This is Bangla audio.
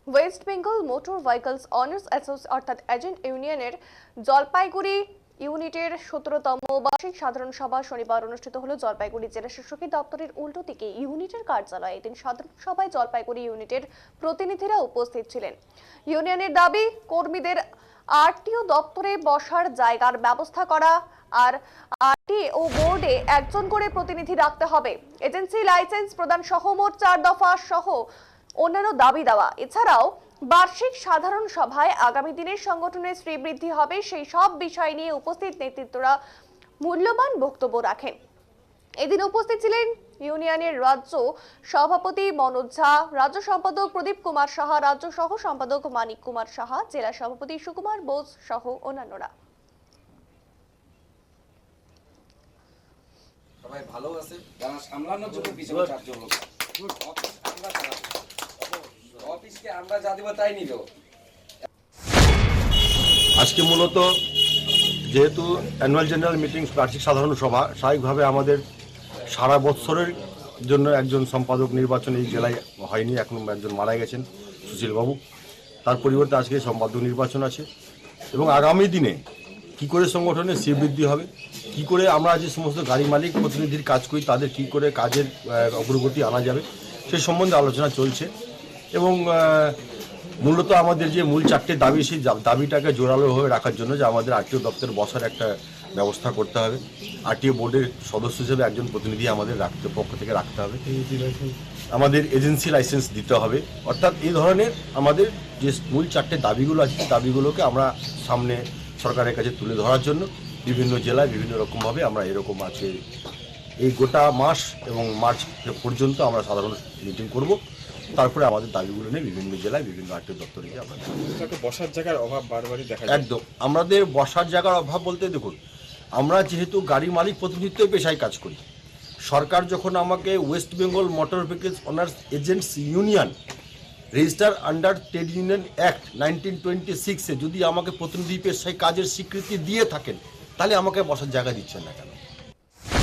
West Bengal motor vehicles honours অর্থাৎ এজেন্ট ইউনিয়নের জলপাইগুড়ি ইউনিটের 17তম বার্ষিক সাধারণ সভা শনিবার অনুষ্ঠিত হলো জলপাইগুড়ি জেলা শাসকের দপ্তরের উল্টো দিকে ইউনিটের কার্যালয়ে। এদিন সাধারণ সভায় জলপাইগুড়ি ইউনিটের প্রতিনিধিরা উপস্থিত ছিলেন। ইউনিয়নের দাবি কর্মীদের আরটিও দপ্তরে বসার জায়গার ব্যবস্থা করা আর আরটিও বোর্ডে একজন করে প্রতিনিধি রাখতে হবে। এজেন্সি লাইসেন্স প্রদান সহ মোট 4 দফা সহ অন্যান্য দাবি দেওয়া। এছাড়াও বার্ষিক সাধারণ সভায় আগামী দিনের সংগঠনের শ্রীবৃদ্ধি হবে সেই সব বিষয় নিয়ে উপস্থিত নেতৃত্বরা মূল্যবান বক্তব্য রাখেন। এদিন উপস্থিত ছিলেন ইউনিয়নের রাজ্য সভাপতি মনোজ ঝা, রাজ্য সম্পাদক প্রদীপ কুমার সাহা, রাজ্য সহ সম্পাদক মানিক কুমার সাহা, জেলা সভাপতি সুকুমার বোস সহ অন্যান্যরা। সবাই ভালো আছে, যারা সামলানোর জন্য পিছনে 4 জন লোক। অফিসকে আমরা যা দেব তাই নিব। আজকে মূলত যেহেতু অ্যানুয়াল জেনারেল মিটিং বার্ষিক সাধারণ সভা, স্বাভাবিকভাবে আমাদের সারা বৎসরের জন্য একজন সম্পাদক নির্বাচন এই জেলায় হয়নি। এখন একজন মারা গেছেন সুশীলবাবু, তার পরিবর্তে আজকে সম্পাদক নির্বাচন আছে এবং আগামী দিনে কি করে সংগঠনের শ্রীবৃদ্ধি হবে, কি করে আমরা যে সমস্ত গাড়ি মালিক প্রতিনিধির কাজ করি তাদের কি করে কাজের অগ্রগতি আনা যাবে সেই সম্বন্ধে আলোচনা চলছে। এবং মূলত আমাদের যে মূল 4টে দাবি, সেই দাবিটাকে জোরালোভাবে রাখার জন্য যে আমাদের আরটিও দপ্তরে বসার একটা ব্যবস্থা করতে হবে, আরটিও বোর্ডের সদস্য হিসেবে একজন প্রতিনিধি আমাদের পক্ষ থেকে রাখতে হবে, আমাদের এজেন্সি লাইসেন্স দিতে হবে। অর্থাৎ এই ধরনের আমাদের যে মূল 4টে দাবিগুলো আছে, দাবিগুলোকে আমরা সামনে সরকারের কাছে তুলে ধরার জন্য বিভিন্ন জেলায় বিভিন্ন রকমভাবে আমরা এরকম আছে এই গোটা মাস এবং মার্চ পর্যন্ত আমরা সাধারণ মিটিং করব। তারপরে আমাদের দাবিগুলো নিয়ে বিভিন্ন জেলায় বিভিন্ন আরটিও দপ্তরে গিয়ে আমরা বসার জায়গার অভাব বারবারই দেখা যায়। একদম আমাদের বসার জায়গার অভাব বলতে দেখুন, আমরা যেহেতু গাড়ি মালিক প্রতিনিধিত্ব পেশায় কাজ করি, সরকার যখন আমাকে West Bengal motor vehicles owners agents union register under trade union act 1926-এ যদি আমাকে প্রতিনিধি পেশায় কাজের স্বীকৃতি দিয়ে থাকেন, তাহলে আমাকে বসার জায়গা দিচ্ছেন না কেন?